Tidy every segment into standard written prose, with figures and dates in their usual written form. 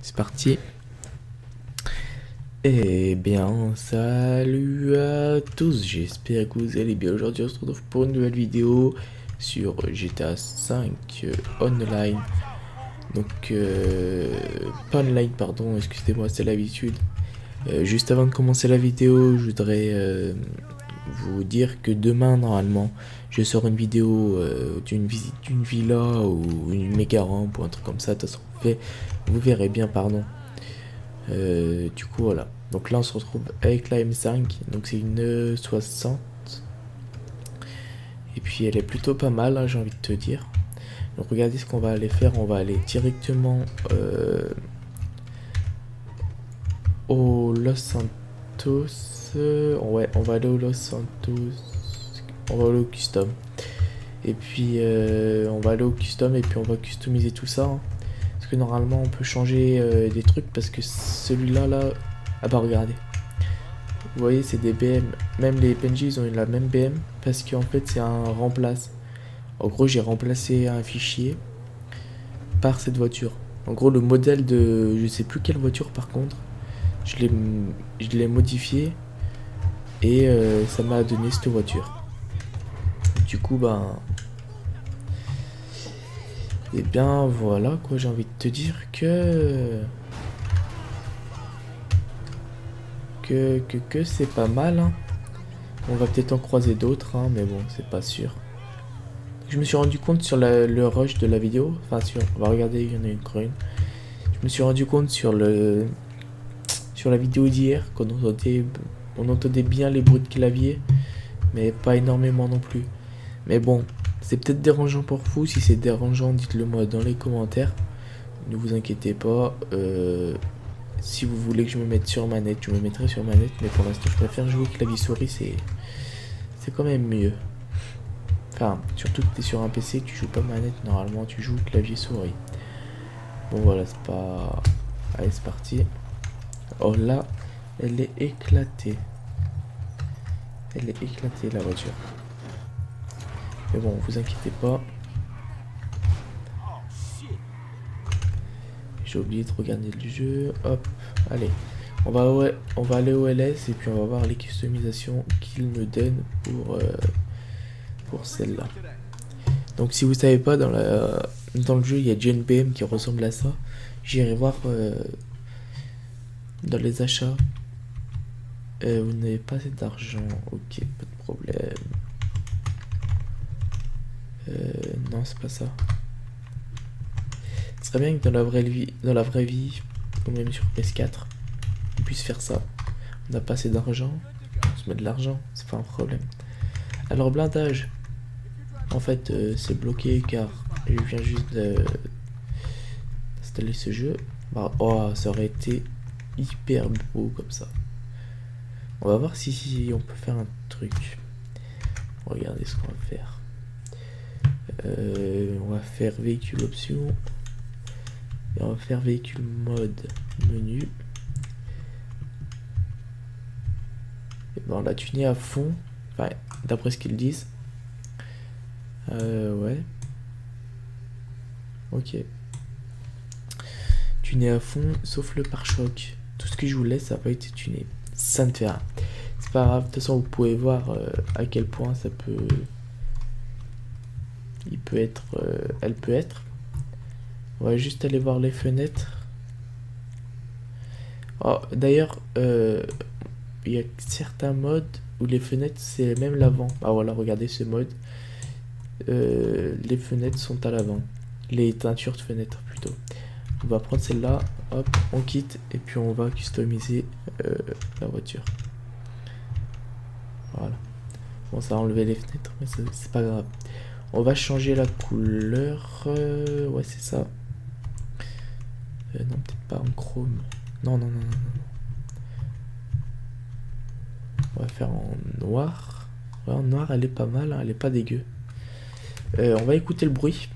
C'est parti. Eh bien, salut à tous, j'espère que vous allez bien. Aujourd'hui, on se retrouve pour une nouvelle vidéo sur GTA 5 Online. Donc, pas online, pardon, excusez-moi, c'est l'habitude. Juste avant de commencer la vidéo, je voudrais vous dire que demain, normalement, je sors une vidéo d'une visite d'une villa ou une méga rampe ou un truc comme ça. De toute façon, vous verrez bien, pardon. Du coup, voilà. Donc là, on se retrouve avec la M5. Donc c'est une 60. Et puis elle est plutôt pas mal, hein, j'ai envie de te dire. Donc regardez ce qu'on va aller faire. On va aller directement au Los Santos. Ouais, on va aller au Los Santos. On va aller au custom. Et puis on va aller au custom et puis on va customiser tout ça, hein. Parce que normalement on peut changer des trucs parce que celui-là là. Ah bah regardez. Vous voyez, c'est des BM. Même les PNJ, ils ont la même BM parce qu'en fait, c'est un remplace. En gros, j'ai remplacé un fichier par cette voiture. En gros, le modèle de je sais plus quelle voiture par contre, je l'ai modifié et ça m'a donné cette voiture. Du coup, ben, et bien voilà quoi, j'ai envie de te dire que c'est pas mal, hein. On va peut-être en croiser d'autres, hein, mais bon, c'est pas sûr. Je me suis rendu compte sur le rush de la vidéo, enfin on va regarder, il y en a une. Je me suis rendu compte sur la vidéo d'hier on entendait bien les bruits de clavier, mais pas énormément non plus. Mais bon, c'est peut-être dérangeant pour vous. Si c'est dérangeant, dites-le moi dans les commentaires. Ne vous inquiétez pas. Si vous voulez que je me mette sur manette, je me mettrai sur manette, mais pour l'instant, je préfère jouer clavier souris. C'est quand même mieux. Enfin, surtout que tu es sur un PC, que tu joues pas manette, normalement tu joues clavier souris. Bon voilà, c'est pas... Allez, c'est parti. Oh là, elle est éclatée. Elle est éclatée la voiture. Mais bon, vous inquiétez pas. J'ai oublié de regarder le jeu. Hop, allez. On va aller au LS et puis on va voir les customisations qu'il me donne pour celle-là. Donc si vous savez pas, dans le jeu, il y a déjà une BM qui ressemble à ça. J'irai voir dans les achats. Vous n'avez pas assez d'argent. Ok, pas de problème. Non, c'est pas ça. Ce serait bien que dans la vraie vie, ou même sur PS4, on puisse faire ça. On n'a pas assez d'argent, on se met de l'argent, c'est pas un problème. Alors blindage, en fait c'est bloqué car je viens juste d'installer ce jeu. Bah, oh, ça aurait été hyper beau comme ça. On va voir si on peut faire un truc. Regardez ce qu'on va faire. On va faire véhicule option. Et on va faire véhicule mode menu. Et ben on l'a tuné à fond. Enfin, d'après ce qu'ils disent. Ouais. Ok. Tuné à fond, sauf le pare-choc. Tout ce que je voulais, ça n'a pas été tuné. Ça ne fait rien. C'est pas grave. De toute façon, vous pouvez voir à quel point ça peut. Il peut être. Elle peut être. On va juste aller voir les fenêtres. Oh, d'ailleurs, il y a certains modes où les fenêtres c'est même l'avant. Ah voilà, regardez ce mode. Les fenêtres sont à l'avant. Les teintures de fenêtres plutôt. On va prendre celle-là, hop, on quitte et puis on va customiser la voiture. Voilà. Bon, ça a enlevé les fenêtres, mais c'est pas grave. On va changer la couleur. Ouais, c'est ça. Non, peut-être pas en chrome. Non. On va faire en noir. Ouais, en noir, elle est pas mal, hein, elle est pas dégueu. On va écouter le bruit.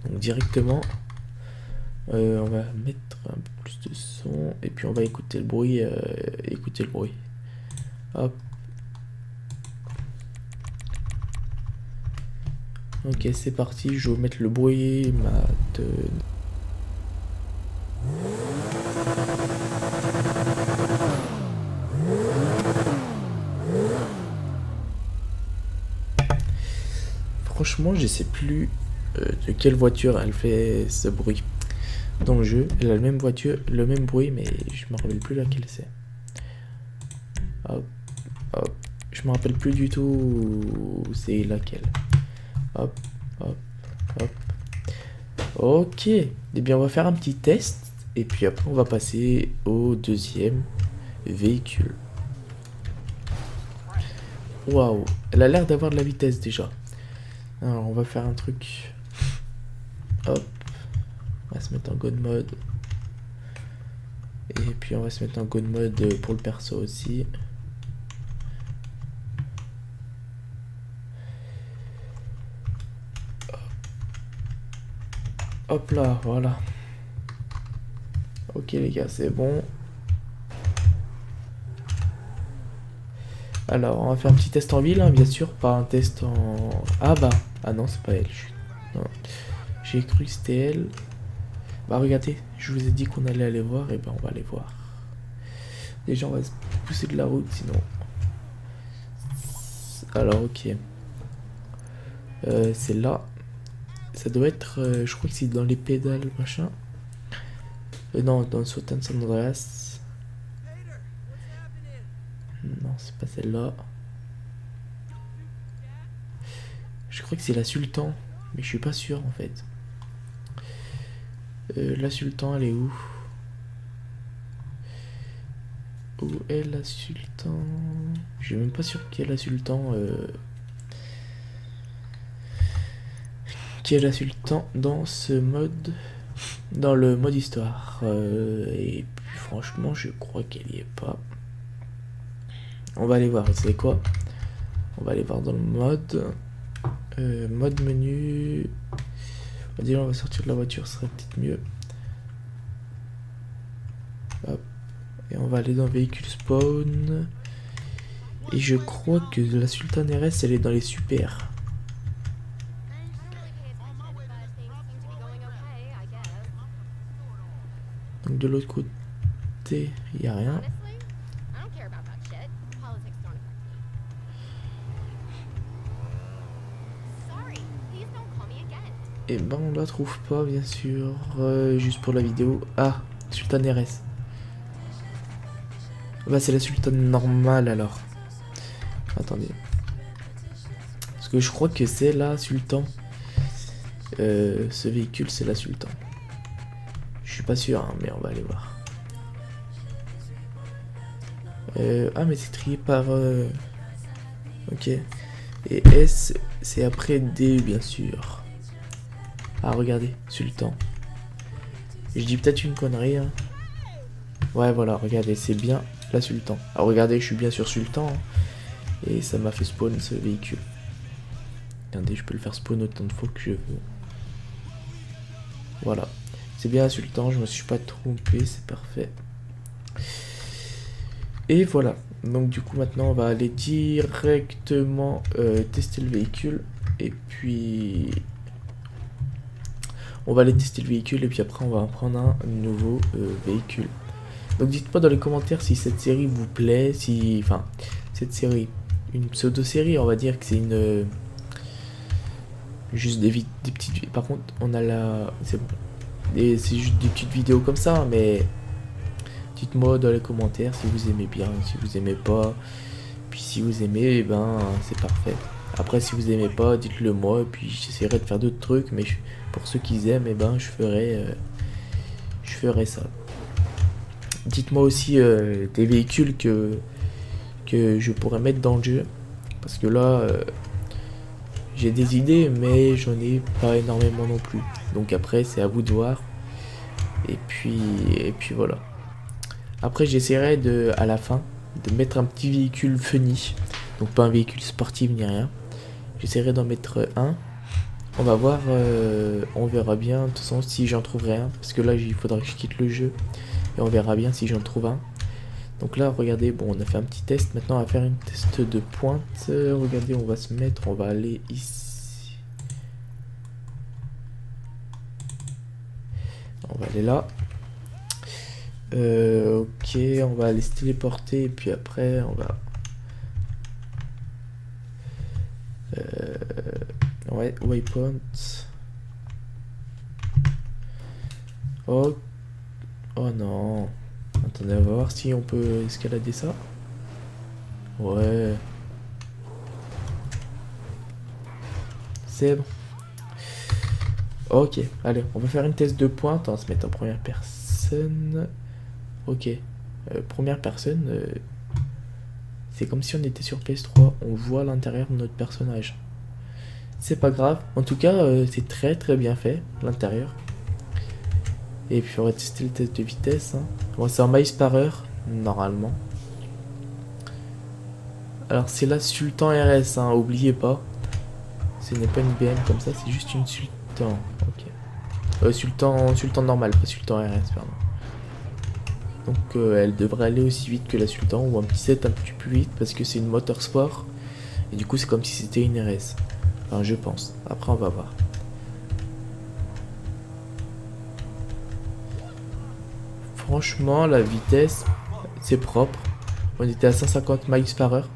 Donc directement, on va mettre un peu plus de son et puis on va écouter le bruit. Hop. Ok, c'est parti. Je vais mettre le bruit. franchement, je sais plus de quelle voiture elle fait ce bruit dans le jeu. Elle a le même voiture, le même bruit, mais je me rappelle plus laquelle c'est. Hop, hop. Je me rappelle plus du tout c'est laquelle. Hop, hop, hop. Ok. Eh bien, on va faire un petit test. Et puis après, on va passer au deuxième véhicule. Waouh. Elle a l'air d'avoir de la vitesse déjà. Alors, on va faire un truc. Hop. On va se mettre en God mode. Et puis, on va se mettre en God mode pour le perso aussi. Hop là, voilà. Ok les gars, c'est bon. Alors, on va faire un petit test en ville, hein, bien sûr, pas un test en... Ah bah, ah non, c'est pas elle. Non. J'ai cru que c'était elle. Bah regardez, je vous ai dit qu'on allait aller voir, et ben on va aller voir. Déjà, on va se pousser de la route, sinon... Alors, ok. C'est là. Ça doit être... je crois que c'est dans les pédales, machin. Non, dans le Sultan San Andreas. Non, c'est pas celle-là. Je crois que c'est la Sultan, mais je suis pas sûr en fait. La Sultan, elle est où? Où est la Sultan? Je suis même pas sûr qui est la Sultan. Qui est la Sultan dans ce mode, dans le mode histoire. Et puis franchement, je crois qu'elle y est pas. On va aller voir. Vous savez quoi? On va aller voir dans le mode. Mode menu. Déjà, on va sortir de la voiture, ce serait peut-être mieux. Hop. Et on va aller dans véhicule spawn. Et je crois que la Sultan RS, elle est dans les super. Donc de l'autre côté, il n'y a rien. Et ben on la trouve pas bien sûr. Juste pour la vidéo. Ah, Sultan RS. Bah c'est la Sultan normale alors. Attendez. Parce que je crois que c'est la Sultan. Ce véhicule c'est la Sultan. Je suis pas sûr hein, mais on va aller voir. Ah mais c'est trié par... Ok. Et S c'est après D bien sûr. Ah regardez, Sultan. Je dis peut-être une connerie hein. Ouais voilà, regardez, c'est bien la Sultan. Alors regardez, je suis bien sur Sultan hein, et ça m'a fait spawn ce véhicule. Regardez, je peux le faire spawn autant de fois que je veux. Voilà, c'est bien la Sultan, je me suis pas trompé, c'est parfait. Et voilà, donc du coup maintenant on va aller directement tester le véhicule. Et puis... On va aller tester le véhicule et puis après on va en prendre un nouveau véhicule. Donc dites-moi dans les commentaires si cette série vous plaît, si... Enfin, cette série, une pseudo-série, on va dire que c'est une... juste des petites... Par contre, on a la... C'est bon. C'est juste des petites vidéos comme ça, mais... Dites-moi dans les commentaires si vous aimez bien, si vous aimez pas. Puis si vous aimez, eh ben c'est parfait. Après si vous aimez pas, dites-le moi, et puis j'essaierai de faire d'autres trucs, mais pour ceux qui aiment, eh ben je ferai ça. Dites-moi aussi des véhicules que je pourrais mettre dans le jeu, parce que là j'ai des idées, mais j'en ai pas énormément non plus. Donc après c'est à vous de voir. Et puis voilà. Après j'essaierai à la fin de mettre un petit véhicule funny, donc pas un véhicule sportif ni rien. J'essaierai d'en mettre un. On va voir, on verra bien de toute façon si j'en trouverai un, parce que là il faudra que je quitte le jeu et on verra bien si j'en trouve un. Donc là regardez, bon on a fait un petit test, maintenant on va faire une test de pointe. Regardez, on va se mettre, on va aller ici. On va aller là. Ok, on va aller se téléporter et puis après on va Ouais, waypoint. Oh. Oh non. Attendez, on va voir si on peut escalader ça. Ouais. C'est bon. Ok, allez, on va faire une test de pointe. On va se mettre en première personne. Ok. Première personne, c'est comme si on était sur PS3. On voit l'intérieur de notre personnage. C'est pas grave. En tout cas, c'est très très bien fait, l'intérieur. Et puis on va tester le test de vitesse. Hein. Bon, c'est en miles par heure, normalement. Alors c'est la Sultan RS, hein, oubliez pas. Ce n'est pas une BM comme ça, c'est juste une Sultan. Ok. Sultan normal, pas Sultan RS, pardon. Donc elle devrait aller aussi vite que la Sultan, ou un petit set un petit peu plus vite, parce que c'est une motorsport. Et du coup c'est comme si c'était une RS. Enfin je pense. Après on va voir. Franchement la vitesse, c'est propre. On était à 150 miles par heure.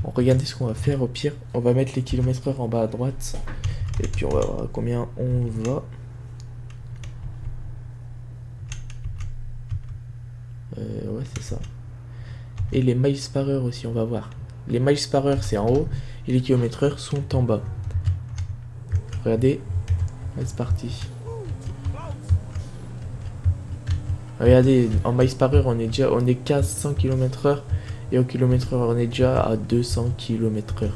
Bon, regardez ce qu'on va faire au pire. On va mettre les kilomètres/heure en bas à droite. Et puis on va voir à combien on va. Ouais c'est ça. Et les miles par heure aussi, on va voir. Les miles par heure c'est en haut et les kilomètres/heure sont en bas. Regardez. C'est parti. Regardez, en miles par heure on est qu'à 100 km/h et au kilomètre/heure on est déjà à 200 km/h.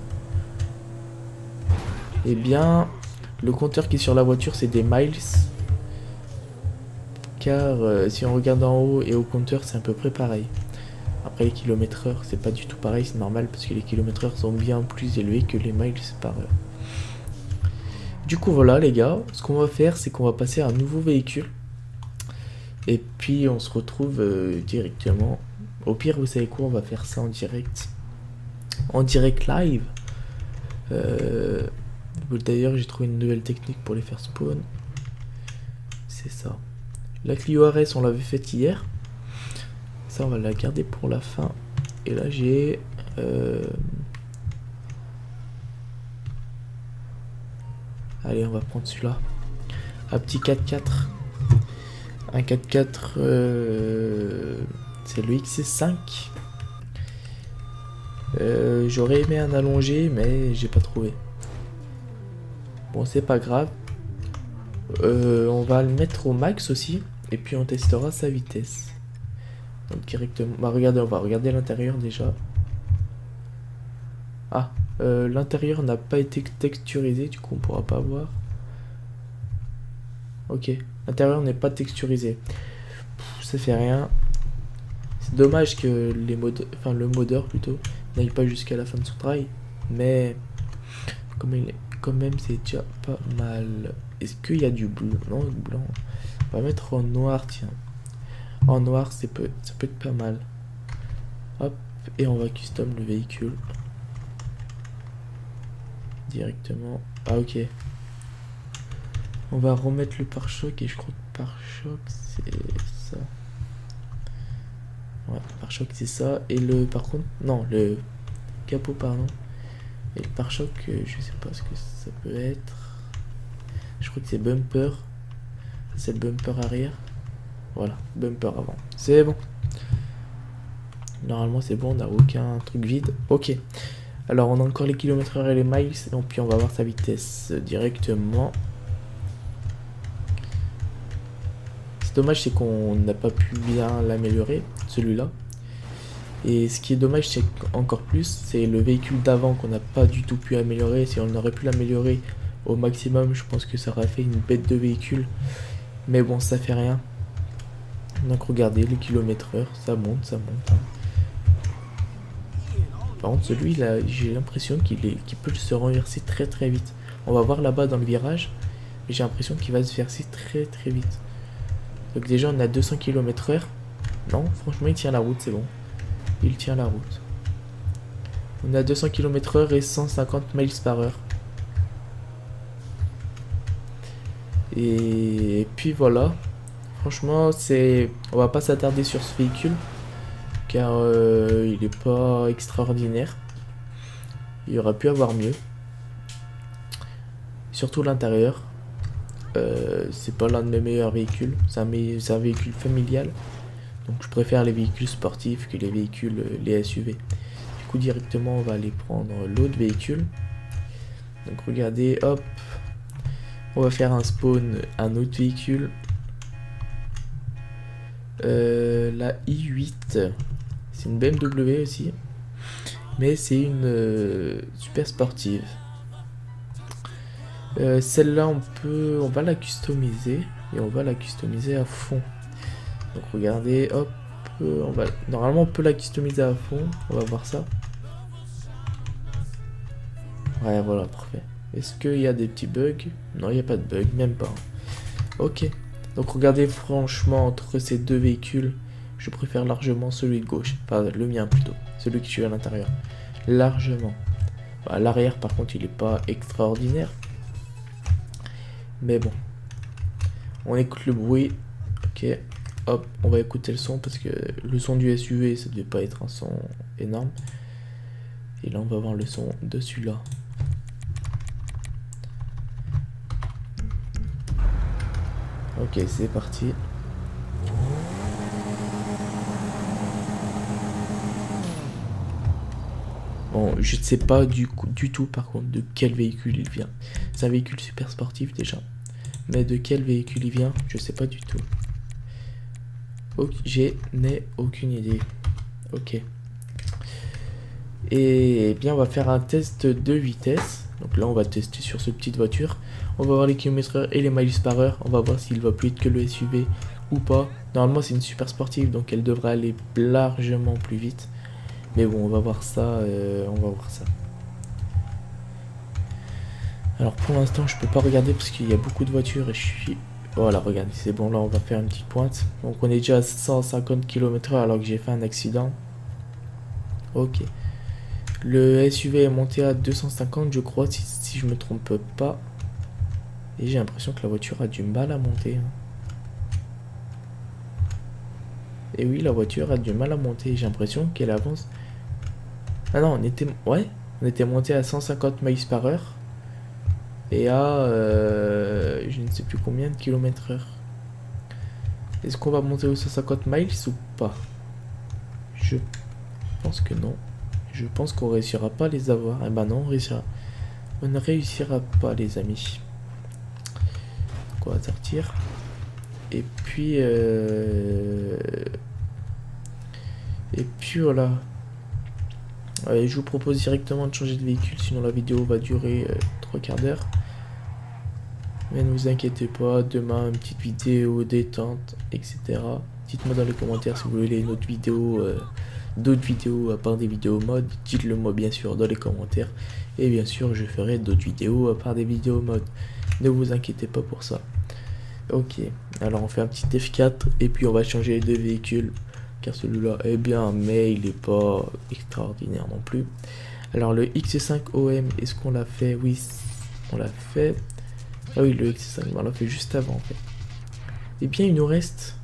Eh bien, le compteur qui est sur la voiture c'est des miles. Car si on regarde en haut et au compteur c'est à peu près pareil. Après les kilomètres/heure c'est pas du tout pareil, c'est normal parce que les kilomètres/heure sont bien plus élevés que les miles par heure. Du coup voilà les gars, ce qu'on va faire c'est qu'on va passer à un nouveau véhicule. Et puis on se retrouve directement. Au pire vous savez quoi, on va faire ça en direct. En direct live. D'ailleurs j'ai trouvé une nouvelle technique pour les faire spawn. C'est ça. La Clio RS on l'avait faite hier. Ça on va la garder pour la fin. Et là j'ai... Allez on va prendre celui-là. Un petit 4x4. Un 4x4... C'est le XC5. J'aurais aimé un allongé mais j'ai pas trouvé. Bon c'est pas grave. On va le mettre au max aussi. Et puis on testera sa vitesse. Donc directement. Bah regardez, on va regarder l'intérieur déjà. Ah, l'intérieur n'a pas été texturisé, du coup on pourra pas voir. Ok, l'intérieur n'est pas texturisé. Ça fait rien. C'est dommage que le modeur plutôt n'aille pas jusqu'à la fin de son travail. Mais quand même c'est déjà pas mal. Est-ce qu'il y a du bleu? Non, du blanc. On va mettre en noir, tiens. En noir, ça peut être pas mal. Hop, et on va custom le véhicule. Directement. Ah ok. On va remettre le pare-choc et je crois que pare-choc c'est ça. Ouais, pare-choc c'est ça. Et le par contre, non, le capot pardon. Et le pare-choc, je sais pas ce que ça peut être. Je crois que c'est bumper. C'est le bumper arrière. Voilà, bumper avant. C'est bon. Normalement c'est bon, on n'a aucun truc vide. Ok. Alors on a encore les kilomètres/heure et les miles. Et puis on va voir sa vitesse directement. C'est dommage, c'est qu'on n'a pas pu bien l'améliorer, celui-là. Et ce qui est dommage, c'est encore plus, c'est le véhicule d'avant qu'on n'a pas du tout pu améliorer. Si on aurait pu l'améliorer au maximum, je pense que ça aurait fait une bête de véhicule. Mais bon, ça fait rien. Donc regardez, les kilomètres/heure, ça monte, ça monte. Par contre, celui-là, j'ai l'impression qu'il peut se renverser très très vite. On va voir là-bas dans le virage. Mais j'ai l'impression qu'il va se verser très très vite. Donc déjà, on a 200 km/heure. Non, franchement, il tient la route, c'est bon. Il tient la route. On a 200 km/heure et 150 miles par heure. Et puis voilà. Franchement, on va pas s'attarder sur ce véhicule. Car il est pas extraordinaire. Il aurait pu avoir mieux. surtout l'intérieur. C'est pas l'un de mes meilleurs véhicules, c'est un véhicule familial. Donc je préfère les véhicules sportifs que les véhicules, les SUV. Du coup directement on va aller prendre l'autre véhicule. Donc regardez, hop, on va faire un spawn, un autre véhicule. La i8, c'est une BMW aussi, mais c'est une super sportive. Celle-là on va la customiser et on va la customiser à fond. Donc regardez, hop, normalement on peut la customiser à fond, on va voir ça. Ouais, voilà, parfait. Est-ce qu'il y a des petits bugs? Non, il n'y a pas de bug, même pas. Ok. Donc regardez, franchement, entre ces deux véhicules, je préfère largement celui de gauche. Enfin, le mien plutôt. Celui qui est à l'intérieur. Largement. À l'arrière, par contre, il n'est pas extraordinaire. Mais bon. On écoute le bruit. Ok. Hop, on va écouter le son parce que le son du SUV, ça devait pas être un son énorme. Et là, on va voir le son de celui-là. Ok, c'est parti. Bon, je ne sais pas du tout par contre de quel véhicule il vient. C'est un véhicule super sportif déjà. Mais de quel véhicule il vient, je sais pas du tout. Je n'ai aucune idée. Ok. Et bien on va faire un test de vitesse. Donc là on va tester sur cette petite voiture. On va voir les km/h et les miles par heure. On va voir s'il va plus vite que le SUV ou pas. Normalement c'est une super sportive donc elle devrait aller largement plus vite. Mais bon on va voir ça. Alors pour l'instant je peux pas regarder parce qu'il y a beaucoup de voitures et je suis... Voilà, regardez, c'est bon, là on va faire une petite pointe. Donc on est déjà à 150 km/h alors que j'ai fait un accident. Ok. Le SUV est monté à 250 je crois, si je me trompe pas. Et j'ai l'impression que la voiture a du mal à monter. Et oui, la voiture a du mal à monter. J'ai l'impression qu'elle avance. Ah non, on était monté à 150 miles par heure. Et à je ne sais plus combien de km/h. Est-ce qu'on va monter aux 150 miles ou pas? Je pense que non. Je pense qu'on réussira pas à les avoir. Eh ben non, on ne réussira pas les amis. Donc on va sortir. Et puis voilà. Je vous propose directement de changer de véhicule, sinon la vidéo va durer 3 quarts d'heure. Mais ne vous inquiétez pas, demain une petite vidéo détente, etc. Dites-moi dans les commentaires si vous voulez une autre vidéo, d'autres vidéos à part des vidéos mode. Dites-le moi bien sûr dans les commentaires. Et bien sûr je ferai d'autres vidéos à part des vidéos mode. Ne vous inquiétez pas pour ça. Ok, alors on fait un petit F4 et puis on va changer de véhicule. Car celui-là est bien, mais il n'est pas extraordinaire non plus. Alors le X5 OM, est-ce qu'on l'a fait? Oui, on l'a fait. Ah oui, le X5, on l'a fait juste avant en fait. Et bien il nous reste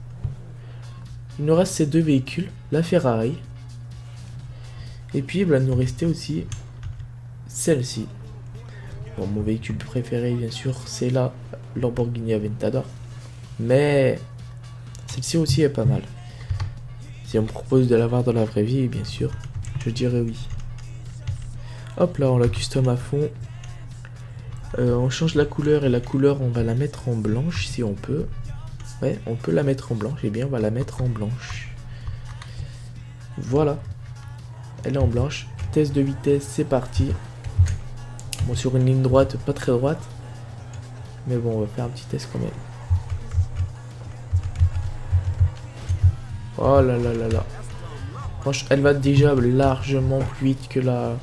ces deux véhicules, la Ferrari. Et puis il va nous rester aussi celle-ci. Bon, mon véhicule préféré bien sûr c'est la Lamborghini Aventador. Mais celle-ci aussi est pas mal. Si on me propose de l'avoir dans la vraie vie, bien sûr, je dirais oui. Hop là, on la custom à fond. On change la couleur et la couleur, on va la mettre en blanche si on peut. Ouais, on peut la mettre en blanche. Et bien, on va la mettre en blanche. Voilà. Elle est en blanche. Test de vitesse, c'est parti. Bon, sur une ligne droite, pas très droite. Mais bon, on va faire un petit test quand même. Oh là là là là. Franchement, elle va déjà largement plus vite que la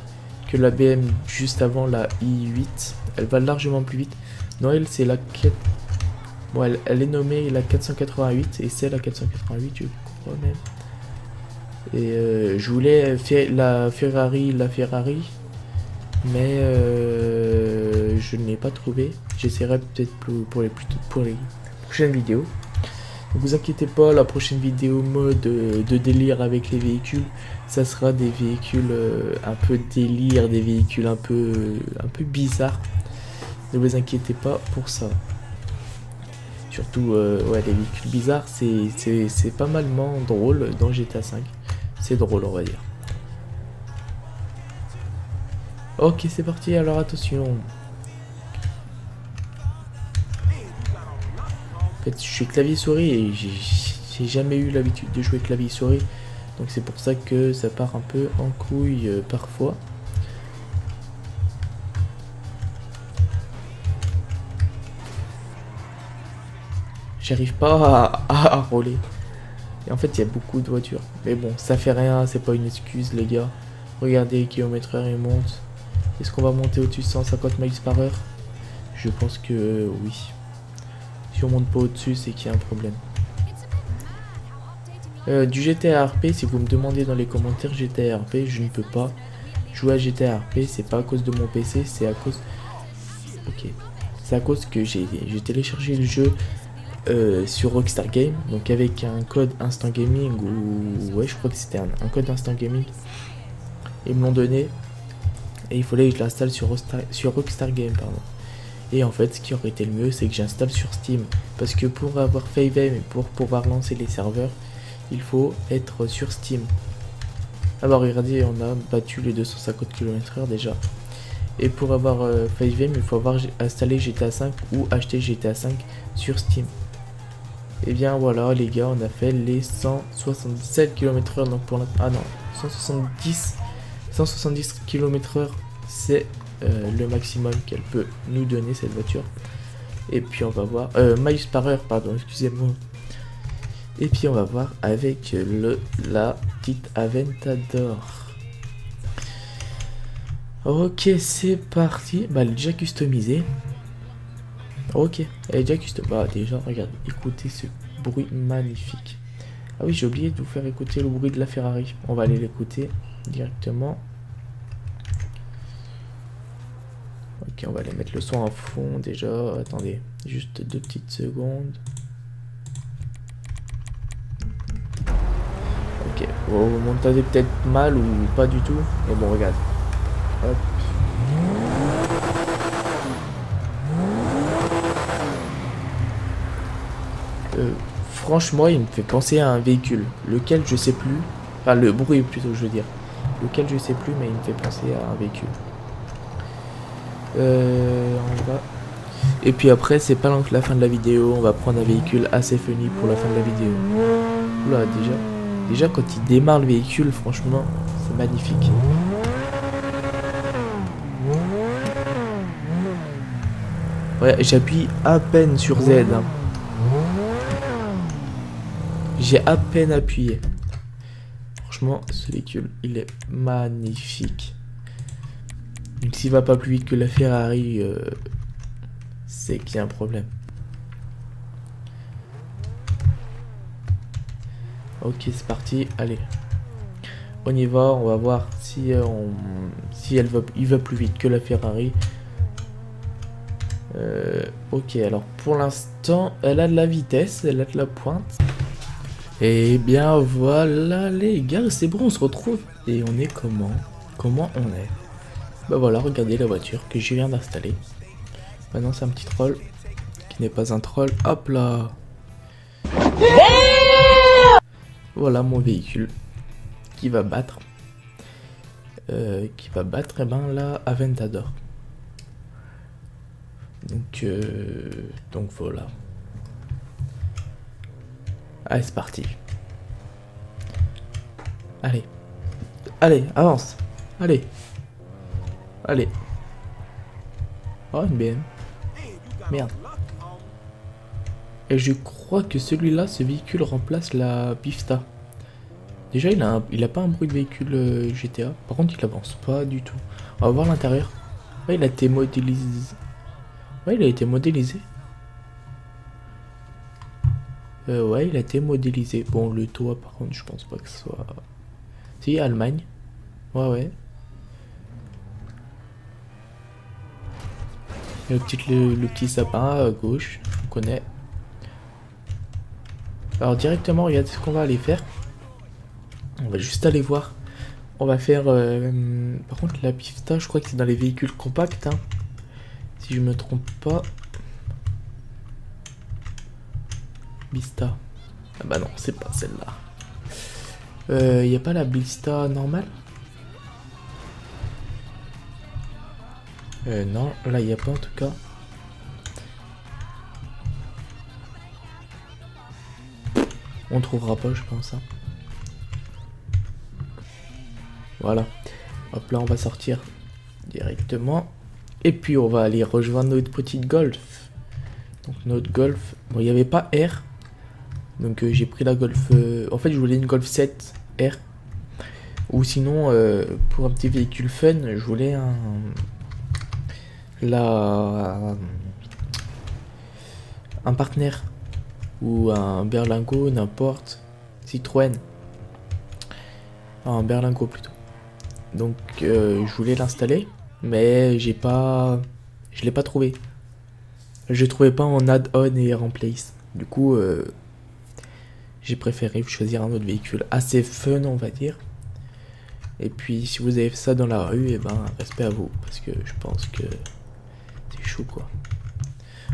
BM juste avant, la i8. Elle va largement plus vite. Non, elle, c'est la 4... Bon, elle est nommée la 488 et c'est la 488, je crois même. Et je voulais faire la Ferrari, mais je ne l'ai pas trouvé. J'essaierai peut-être pour les prochaines vidéos. Ne vous inquiétez pas, la prochaine vidéo mode de délire avec les véhicules, ça sera des véhicules un peu délire, des véhicules un peu bizarres. Ne vous inquiétez pas pour ça. Surtout, ouais, les véhicules bizarres, c'est pas mal drôle dans GTA V. C'est drôle, on va dire. Ok, c'est parti, alors attention. En fait, je suis clavier-souris et j'ai jamais eu l'habitude de jouer clavier-souris. Donc c'est pour ça que ça part un peu en couille parfois. J'arrive pas à rouler. Et en fait, il y a beaucoup de voitures. Mais bon, ça fait rien, c'est pas une excuse, les gars. Regardez, les kilomètres/heure, il monte. Est-ce qu'on va monter au-dessus de 150 miles par heure? Je pense que oui. Si on monte pas au-dessus, c'est qu'il y a un problème. Du GTA RP, si vous me demandez dans les commentaires GTA RP, je ne peux pas jouer à GTA RP. C'est pas à cause de mon PC, c'est à cause... Ok. C'est à cause que j'ai téléchargé le jeu sur Rockstar Game, donc avec un code Instant Gaming, ou ouais, je crois que c'était un code Instant Gaming. Ils me l'ont donné et il fallait que je l'installe sur Rockstar Game, pardon. Et en fait, ce qui aurait été le mieux, c'est que j'installe sur Steam, parce que pour avoir FaveM et pour pouvoir lancer les serveurs, il faut être sur Steam. Alors regardez, on a battu les 250 km/h déjà. Et pour avoir FaveM, il faut avoir installé GTA 5 ou acheté GTA 5 sur Steam. Et bien voilà les gars, on a fait les 177 km/h. Donc pour ah non, 170 km/h, c'est le maximum qu'elle peut nous donner cette voiture. Et puis on va voir miles par heure, pardon, excusez-moi. Et puis on va voir avec la petite Aventador. Ok, c'est parti. Bah, elle est déjà customisée. Ok, elle est déjà customisée. Bah, déjà, regarde, écoutez ce bruit magnifique. Ah oui, j'ai oublié de vous faire écouter le bruit de la Ferrari. On va aller l'écouter directement. Ok, on va aller mettre le son à fond déjà. Attendez, juste 2 petites secondes. Ok, vous m'entendez peut-être mal ou pas du tout. Mais bon, regarde. Hop. Franchement, il me fait penser à un véhicule. Lequel je sais plus. Enfin, le bruit plutôt, je veux dire. Lequel je sais plus, mais il me fait penser à un véhicule. On va... Et puis après, c'est pas long que la fin de la vidéo. On va prendre un véhicule assez funny pour la fin de la vidéo. Oula, déjà quand il démarre le véhicule, franchement, c'est magnifique. Ouais, j'appuie à peine sur Z. Hein. J'ai à peine appuyé. Franchement, ce véhicule, il est magnifique. Donc s'il va pas plus vite que la Ferrari, c'est qu'il y a un problème. Ok, c'est parti. Allez, on y va. On va voir si il va plus vite que la Ferrari. Ok, alors pour l'instant, elle a de la vitesse, elle a de la pointe. Et bien voilà les gars, c'est bon, on se retrouve. Et on est comment? Comment on est? Bah voilà, regardez la voiture que je viens d'installer. Maintenant c'est un petit troll qui n'est pas un troll. Hop là. Voilà mon véhicule qui va battre. Eh ben la Aventador. Donc voilà. Allez, c'est parti. Allez. Allez, avance. Allez. Allez. Oh, une BM. Merde. Et je crois que celui-là, ce véhicule remplace la Pifta. Déjà, il a pas un bruit de véhicule GTA. Par contre, il avance pas du tout. On va voir l'intérieur. Ouais, il a été modélisé. Ouais, il a été modélisé. Ouais, il a été modélisé. Bon, le toit, par contre, je pense pas que ce soit... Si, Allemagne. Ouais. Le petit sapin à gauche, on connaît. Alors directement, regardez ce qu'on va aller faire. On va juste aller voir. On va faire... Par contre, la Pifta, je crois que c'est dans les véhicules compacts. Hein. Si si je me trompe pas. Bista. Ah bah non, c'est pas celle-là. Y a pas la Blista normale? Non, là y a pas en tout cas. On trouvera pas, je pense. Hein. Voilà. Hop là, on va sortir directement. Et puis on va aller rejoindre notre petite Golf. Donc notre Golf. Bon, il n'y avait pas R. Donc j'ai pris la Golf. En fait, je voulais une Golf 7 R. Ou sinon, pour un petit véhicule fun, je voulais un partenaire. Ou un Berlingo, n'importe. Citroën. Un Berlingo plutôt. Donc je voulais l'installer. Mais je l'ai pas trouvé. Je trouvais pas en add-on et replace. Du coup, j'ai préféré choisir un autre véhicule assez fun, on va dire. Et puis, si vous avez fait ça dans la rue, et ben, respect à vous. Parce que je pense que c'est chaud, quoi.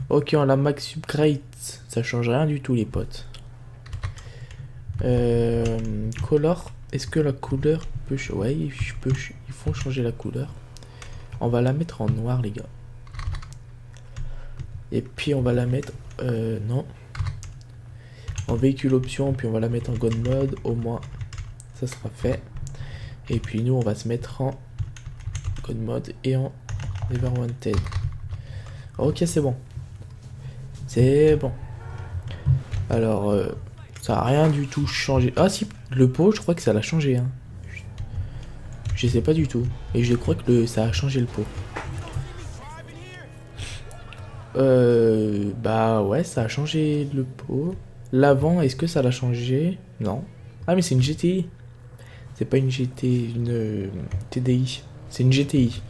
Ok, on a max upgrade. Ça change rien du tout, les potes. Color. Est-ce que la couleur peut... Ouais, ils font changer la couleur. On va la mettre en noir, les gars. Et puis on va la mettre... non. En véhicule option, puis on va la mettre en God mode. Au moins, ça sera fait. Et puis nous, on va se mettre en God mode et en Never Wanted. Ok, c'est bon. C'est bon. Alors, ça n'a rien du tout changé. Ah si, le pot, je crois que ça l'a changé. Hein. Je sais pas du tout. Et je crois que ça a changé le pot. Bah ouais, ça a changé le pot. L'avant, est-ce que ça l'a changé? Non. Ah mais c'est une GTI. C'est pas une GT, une TDI. C'est une GTI.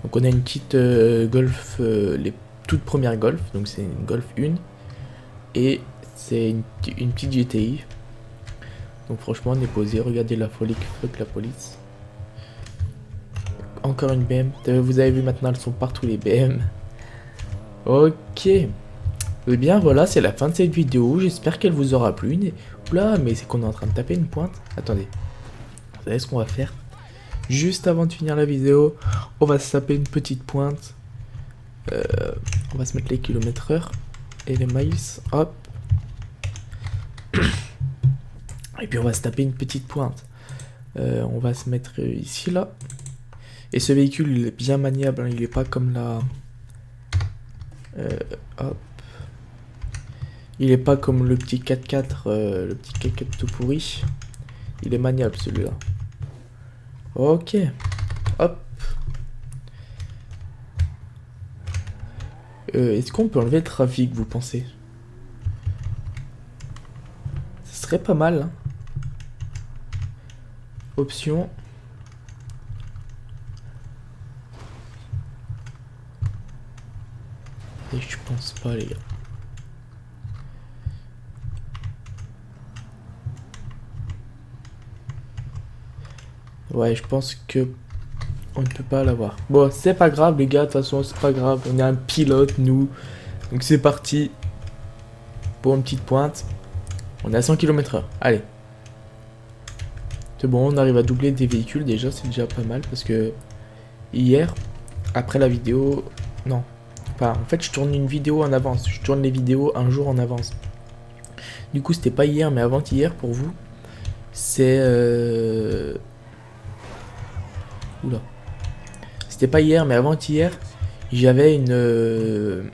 Donc on a une petite Golf, les toutes premières Golf. Donc c'est une Golf 1. Et c'est une petite GTI. Donc franchement on est posé. Regardez la folie que fuck la police. Encore une BM. Vous avez vu maintenant, elles sont partout les BM. Ok. Eh bien voilà, c'est la fin de cette vidéo. J'espère qu'elle vous aura plu. Oula, mais c'est qu'on est en train de taper une pointe. Attendez. Vous savez ce qu'on va faire? Juste avant de finir la vidéo, on va se taper une petite pointe. On va se mettre les kilomètres/heure et les miles. Hop. Et puis on va se taper une petite pointe. On va se mettre ici là. Et ce véhicule il est bien maniable. Hein, il est pas comme la... hop. Il est pas comme le petit 4x4, le petit 4x4 tout pourri. Il est maniable celui-là. Ok. Hop. Est-ce qu'on peut enlever le trafic, vous pensez? Ce serait pas mal. Hein. Option. Et je pense pas, les gars. Ouais, je pense que on ne peut pas l'avoir. Bon, c'est pas grave, les gars. De toute façon, c'est pas grave. On est un pilote, nous. Donc c'est parti pour une petite pointe. On est à 100 km/h. Allez. C'est bon, on arrive à doubler des véhicules. Déjà, c'est déjà pas mal. Parce que hier, après la vidéo... Non. Enfin, en fait, je tourne une vidéo en avance. Je tourne les vidéos un jour en avance. Du coup, c'était pas hier, mais avant-hier pour vous. C'est... Oula. C'était pas hier, mais avant-hier, j'avais une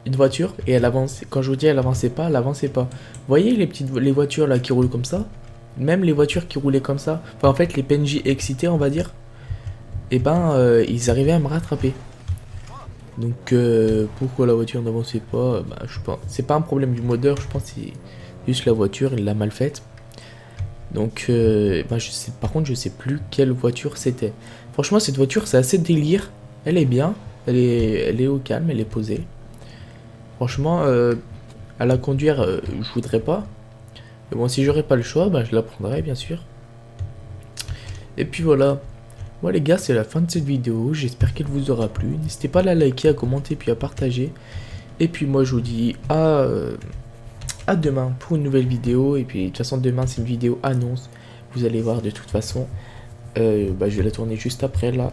voiture et elle avançait. Quand je vous dis elle avançait pas, elle avançait pas. Vous voyez les voitures là qui roulent comme ça? Même les voitures qui roulaient comme ça. Enfin, en fait, les PNJ excités, on va dire. Et ben, ils arrivaient à me rattraper. Donc, pourquoi la voiture n'avançait pas? Bah, je pense. C'est pas un problème du modeur, je pense. C'est juste la voiture, il l'a mal faite. Donc, ben, je sais. Par contre, je sais plus quelle voiture c'était. Franchement, cette voiture, c'est assez délire. Elle est bien. Elle est au calme, elle est posée. Franchement, à la conduire, je voudrais pas. Mais bon, si j'aurais pas le choix, ben, je la prendrais, bien sûr. Et puis voilà. Bon les gars, c'est la fin de cette vidéo, j'espère qu'elle vous aura plu. N'hésitez pas à la liker, à commenter, puis à partager. Et puis moi je vous dis à demain pour une nouvelle vidéo. Et puis de toute façon demain c'est une vidéo annonce. Vous allez voir de toute façon. Je vais la tourner juste après là.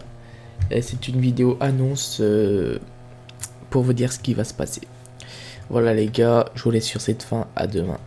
C'est une vidéo annonce pour vous dire ce qui va se passer. Voilà les gars, je vous laisse sur cette fin, à demain.